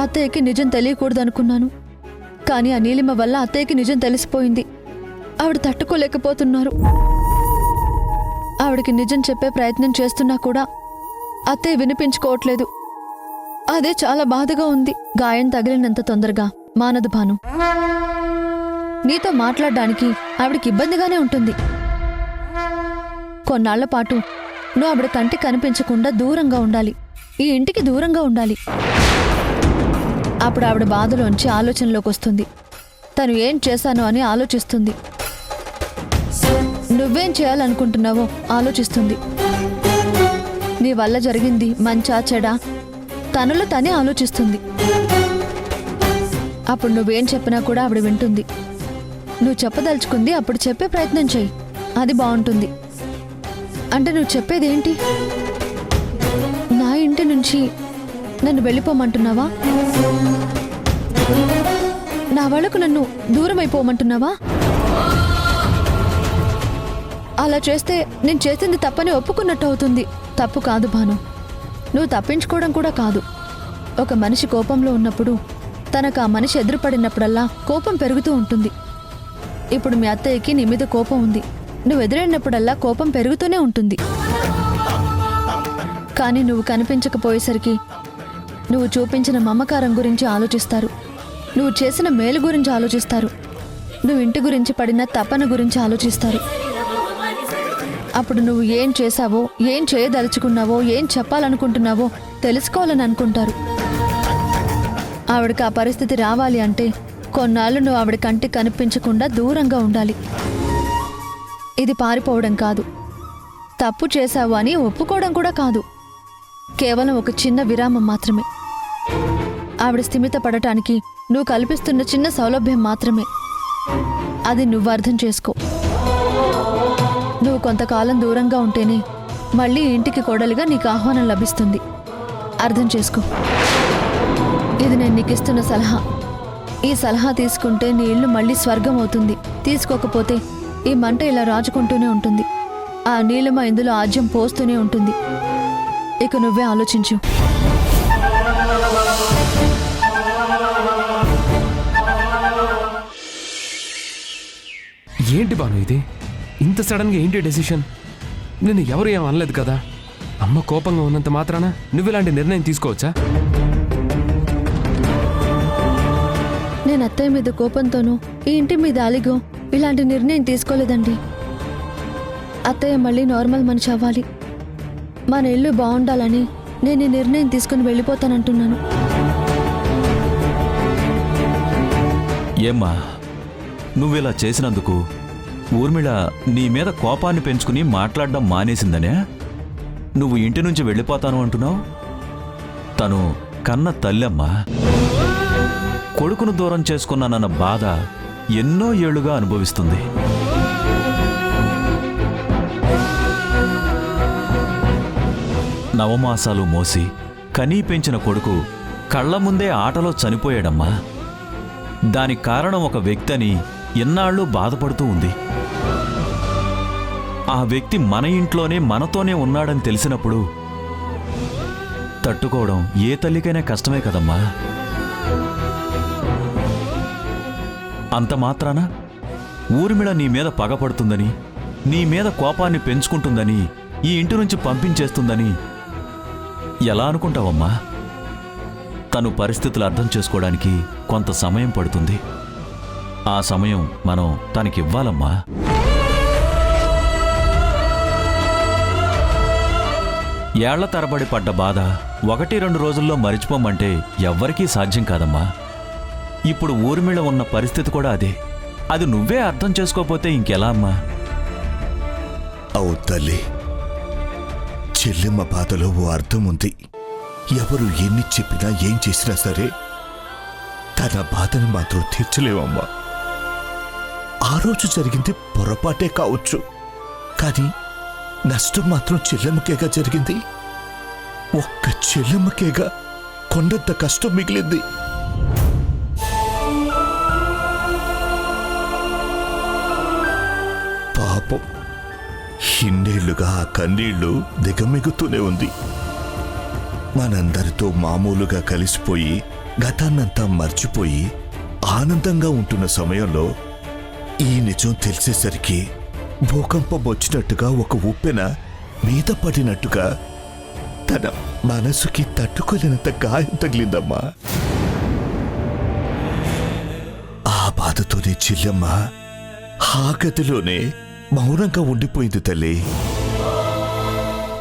అత్తయ్యకి నిజం తెలియకూడదనుకున్నాను, కానీ ఆ నీలిమ వల్ల అత్తయ్యకి నిజం తెలిసిపోయింది. ఆవిడ తట్టుకోలేకపోతున్నారు. ఆవిడకి నిజం చెప్పే ప్రయత్నం చేస్తున్నా కూడా అత్తయ్య వినిపించుకోవట్లేదు. అదే చాలా బాధగా ఉంది. గాయం తగిలినంత తొందరగా మానదు భాను. నీతో మాట్లాడడానికి ఆవిడకి ఇబ్బందిగానే ఉంటుంది. కొన్నాళ్ల పాటు నువ్వు ఆవిడ కంటికి కనిపించకుండా దూరంగా ఉండాలి, ఈ ఇంటికి దూరంగా ఉండాలి. అప్పుడు ఆవిడ బాధలోంచి ఆలోచనలోకి వస్తుంది. తను ఏం చేశానో అని ఆలోచిస్తుంది. నువ్వేం చేయాలనుకుంటున్నావో ఆలోచిస్తుంది. నీ వల్ల జరిగింది మంచా చెడా తనలో తనే ఆలోచిస్తుంది. అప్పుడు నువ్వేం చెప్పినా కూడా ఆవిడ వింటుంది. నువ్వు చెప్పదలుచుకుంది అప్పుడు చెప్పే ప్రయత్నం చెయ్యి, అది బాగుంటుంది. అంటే నువ్వు చెప్పేదేంటి? నా ఇంటి నుంచి నన్ను వెళ్ళిపోమంటున్నావా? నా వాళ్ళకు నన్ను దూరం అయిపోమంటున్నావా? అలా చేస్తే నేను చేసింది తప్పని ఒప్పుకున్నట్టు అవుతుంది. తప్పు కాదు భాను, నువ్వు తప్పించుకోవడం కూడా కాదు. ఒక మనిషి కోపంలో ఉన్నప్పుడు తనకు ఆ మనిషి ఎదురుపడినప్పుడల్లా కోపం పెరుగుతూ ఉంటుంది. ఇప్పుడు మీ అత్తయ్యకి నీ మీద కోపం ఉంది. నువ్వు ఎదురైనప్పుడల్లా కోపం పెరుగుతూనే ఉంటుంది. కానీ నువ్వు కనిపించకపోయేసరికి నువ్వు చూపించిన మమకారం గురించి ఆలోచిస్తారు, నువ్వు చేసిన మేలు గురించి ఆలోచిస్తారు, నువ్వు ఇంటి గురించి పడిన తపన గురించి ఆలోచిస్తారు. అప్పుడు నువ్వు ఏం చేశావో, ఏం చేయదలుచుకున్నావో, ఏం చెప్పాలనుకుంటున్నావో తెలుసుకోవాలని అనుకుంటారు. ఆవిడకి ఆ పరిస్థితి రావాలి అంటే కొన్నాళ్ళు నువ్వు ఆవిడ కంటికి కనిపించకుండా దూరంగా ఉండాలి. ఇది పారిపోవడం కాదు, తప్పు చేశావు అని ఒప్పుకోవడం కూడా కాదు. కేవలం ఒక చిన్న విరామం మాత్రమే. ఆవిడ స్థిమిత పడటానికి నువ్వు కల్పిస్తున్న చిన్న సౌలభ్యం మాత్రమే. అది నువ్వు అర్థం చేసుకో. నువ్వు కొంతకాలం దూరంగా ఉంటేనే మళ్ళీ ఇంటికి కోడలిగా నీకు ఆహ్వానం లభిస్తుంది. అర్థం చేసుకో. ఇది నేను నీకు ఇస్తున్న సలహా. ఈ సలహా తీసుకుంటే నీ ఇల్లు మళ్ళీ స్వర్గం అవుతుంది. తీసుకోకపోతే ఈ మంట ఇలా రాజుకుంటూనే ఉంటుంది. ఆ నీలిమ ఇందులో ఆజ్యం పోస్తూనే ఉంటుంది. ఇక నువ్వే ఆలోచించు. ఏంటి బాను ఇది? ఇంత సడన్గా ఏంటి డెసిషన్? నేను ఎవరు ఏం అనలేదు కదా. అమ్మ కోపంగా ఉన్నంత మాత్రాన నువ్వు ఇలాంటి నిర్ణయం తీసుకోవచ్చా? నేను అత్తయ్య మీద కోపంతోనూ ఈ ఇంటి మీద అలిగో ఇలాంటి నిర్ణయం తీసుకోలేదండి. అత్తయ్య మళ్ళీ నార్మల్ మనిషి అవ్వాలి, మన ఇల్లు బాగుండాలని నేను ఈ నిర్ణయం తీసుకుని వెళ్ళిపోతానంటున్నాను. ఏమ్మా, నువ్విలా చేసినందుకు ఊర్మిళ నీ మీద కోపాన్ని పెంచుకుని మాట్లాడడం మానేసిందనే నువ్వు ఇంటి నుంచి వెళ్ళిపోతాను అంటున్నావు? తను కన్న తల్లమ్మా. కొడుకును దూరం చేసుకున్నానన్న బాధ ఎన్నో ఏళ్లుగా అనుభవిస్తుంది. నవమాసాలు మోసి కనీ పెంచిన కొడుకు కళ్ల ముందే ఆటలో చనిపోయాడమ్మా. దానికి కారణం ఒక వ్యక్తి అని ఎన్నాళ్ళు బాధపడుతూ ఉంది. ఆ వ్యక్తి మన ఇంట్లోనే మనతోనే ఉన్నాడని తెలిసినప్పుడు తట్టుకోవడం ఏ తల్లికైనా కష్టమే కదమ్మా. అంత మాత్రాన ఊర్మిళ నీ మీద పగపడుతుందని, నీ మీద కోపాన్ని పెంచుకుంటుందని, ఈ ఇంటి నుంచి పంపించేస్తుందని ఎలా అనుకుంటావమ్మా? తను పరిస్థితులు అర్థం చేసుకోవడానికి కొంత సమయం పడుతుంది. ఆ సమయం మనం తనకివ్వాలమ్మా. ఏళ్ల తరబడి పడ్డ బాధ 1-2 రోజుల్లో మరిచిపోమంటే ఎవ్వరికీ సాధ్యం కాదమ్మా. ఇప్పుడు ఊర్మిళ ఉన్న పరిస్థితి కూడా అదే. అది నువ్వే అర్థం చేసుకోపోతే ఇంకెలా అమ్మా? అవు తల్లి, చెల్లెమ్మ బాధలో ఓ అర్థం ఉంది. ఎవరు ఎన్ని చెప్పినా ఏం చేసినా సరే తన బాధను మాత్రం తీర్చలేవమ్మా. ఆ రోజు జరిగింది పొరపాటే కావచ్చు, కానీ నష్టం మాత్రం చెల్లెమ్మకేగా జరిగింది. ఒక్క చెల్లెమ్మకేగా కొండంత కష్టం మిగిలింది. పాపం ఇన్నేళ్లుగా ఆ కన్నీళ్లు దిగమిగుతూనే ఉంది. మనందరితో మామూలుగా కలిసిపోయి గతాన్నంతా మర్చిపోయి ఆనందంగా ఉంటున్న సమయంలో ఈ నిజం తెలిసేసరికి భూకంపం వచ్చినట్టుగా ఒక ఉప్పెన మీద పడినట్టుగా తన మనసుకి తట్టుకోలేనంత గాయం తగిలిందమ్మా. ఆ బాధతోనే చెల్లెమ్మ ఆ గదిలోనే మౌనంగా ఉండిపోయింది తల్లి.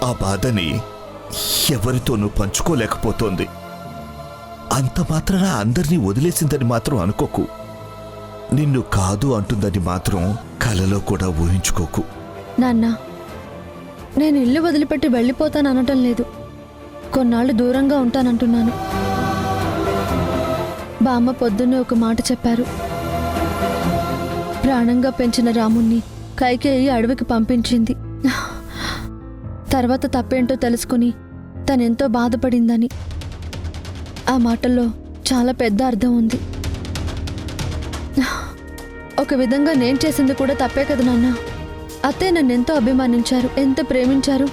ఆ బాధని ఎవరితోనూ పంచుకోలేకపోతోంది. అంత మాత్రాన అందరినీ వదిలేసిందని మాత్రం అనుకోకు. నిన్ను కాదు అంటుందని మాత్రం కలలో కూడా ఊహించుకోకు. నాన్న, నేను ఇల్లు వదిలిపెట్టి వెళ్ళిపోతాననటం లేదు. కొన్నాళ్ళు దూరంగా ఉంటానంటున్నాను. బామ్మ పొద్దున్నే ఒక మాట చెప్పారు. ప్రాణంగా పెంచిన రాముణ్ణి కైకేయి అడవికి పంపించింది. తర్వాత తప్పేంటో తెలుసుకుని తనెంతో బాధపడిందని. ఆ మాటల్లో చాలా పెద్ద అర్థం ఉంది. ఒక విధంగా నేను చేసింది కూడా తప్పే కదా నాన్న. అత్తయ్య నన్ను ఎంతో అభిమానించారు, ఎంత ప్రేమించారు.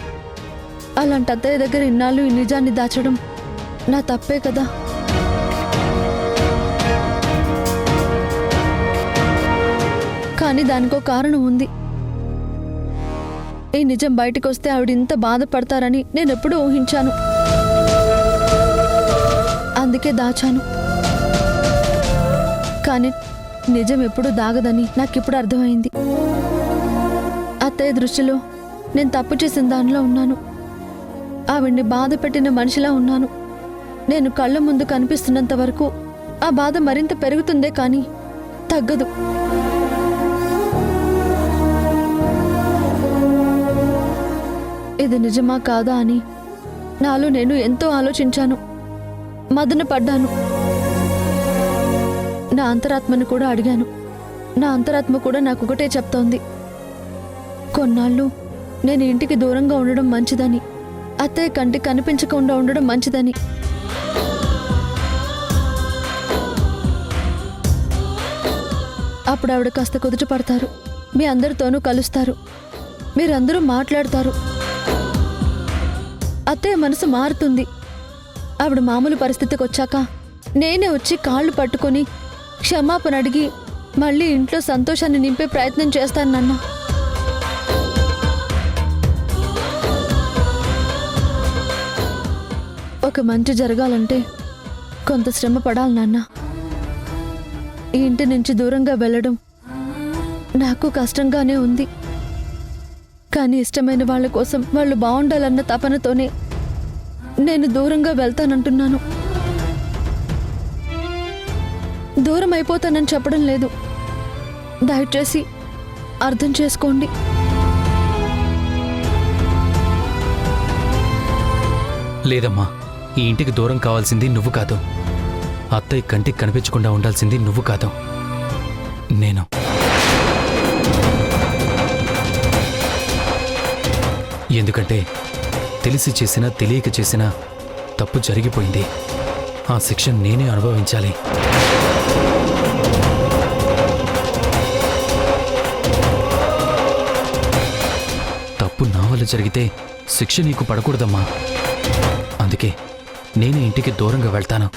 అలాంటి అత్తయ్య దగ్గర ఇన్నాళ్ళు ఈ నిజాన్ని దాచడం నా తప్పే కదా. కానీ దానికో కారణం ఉంది. ఈ నిజం బయటకు వస్తే ఆవిడ ఇంత బాధపడతారని నేనెప్పుడూ ఊహించాను. అందుకే దాచాను. కానీ నిజం ఎప్పుడూ దాగదని నాకిప్పుడు అర్థమైంది. అత్తయ్య దృష్టిలో నేను తప్పు చేసిన దానిలో ఉన్నాను. ఆవిడ్ని బాధ పెట్టిన మనిషిలా ఉన్నాను. నేను కళ్ళ ముందు కనిపిస్తున్నంత వరకు ఆ బాధ మరింత పెరుగుతుందే కానీ తగ్గదు. ఇది నిజమా కాదా అని నాలో నేను ఎంతో ఆలోచించాను, మదన పడ్డాను. నా అంతరాత్మను కూడా అడిగాను. నా అంతరాత్మ కూడా నాకొకటే చెప్తోంది, కొన్నాళ్ళు నేను ఇంటికి దూరంగా ఉండడం మంచిదని, అత్తయ్య కంటికి కనిపించకుండా ఉండడం మంచిదని. అప్పుడు ఆవిడ కాస్త కుదుట పడతారు. మీ అందరితోనూ కలుస్తారు, మీరందరూ మాట్లాడతారు. అత్తయ్య మనసు మారుతుంది. ఆవిడ మామూలు పరిస్థితికి వచ్చాక నేనే వచ్చి కాళ్ళు పట్టుకొని క్షమాపణ అడిగి మళ్ళీ ఇంట్లో సంతోషాన్ని నింపే ప్రయత్నం చేస్తాను నాన్న. ఒక మంచి జరగాలంటే కొంత శ్రమ పడాలి నాన్న. ఈ ఇంటి నుంచి దూరంగా వెళ్ళడం నాకు కష్టంగానే ఉంది. కానీ ఇష్టమైన వాళ్ళ కోసం వాళ్ళు బాగుండాలన్న తపనతోనే నేను దూరంగా వెళ్తానంటున్నాను. దూరం అయిపోతానని చెప్పడం లేదు. దయచేసి అర్థం చేసుకోండి. లేదమ్మా, ఈ ఇంటికి దూరం కావాల్సింది నువ్వు కాదు. అత్తయ్య కంటికి కనిపించకుండా ఉండాల్సింది నువ్వు కాదు, నేను. ఎందుకంటే తెలిసి చేసినా తెలియక చేసినా తప్పు జరిగిపోయింది. ఆ శిక్ష నేనే అనుభవించాలి. తప్పు నా వల్ల జరిగితే శిక్ష నీకు పడకూడదమ్మా. అందుకే నేనే ఇంటికి దూరంగా వెళ్తాను.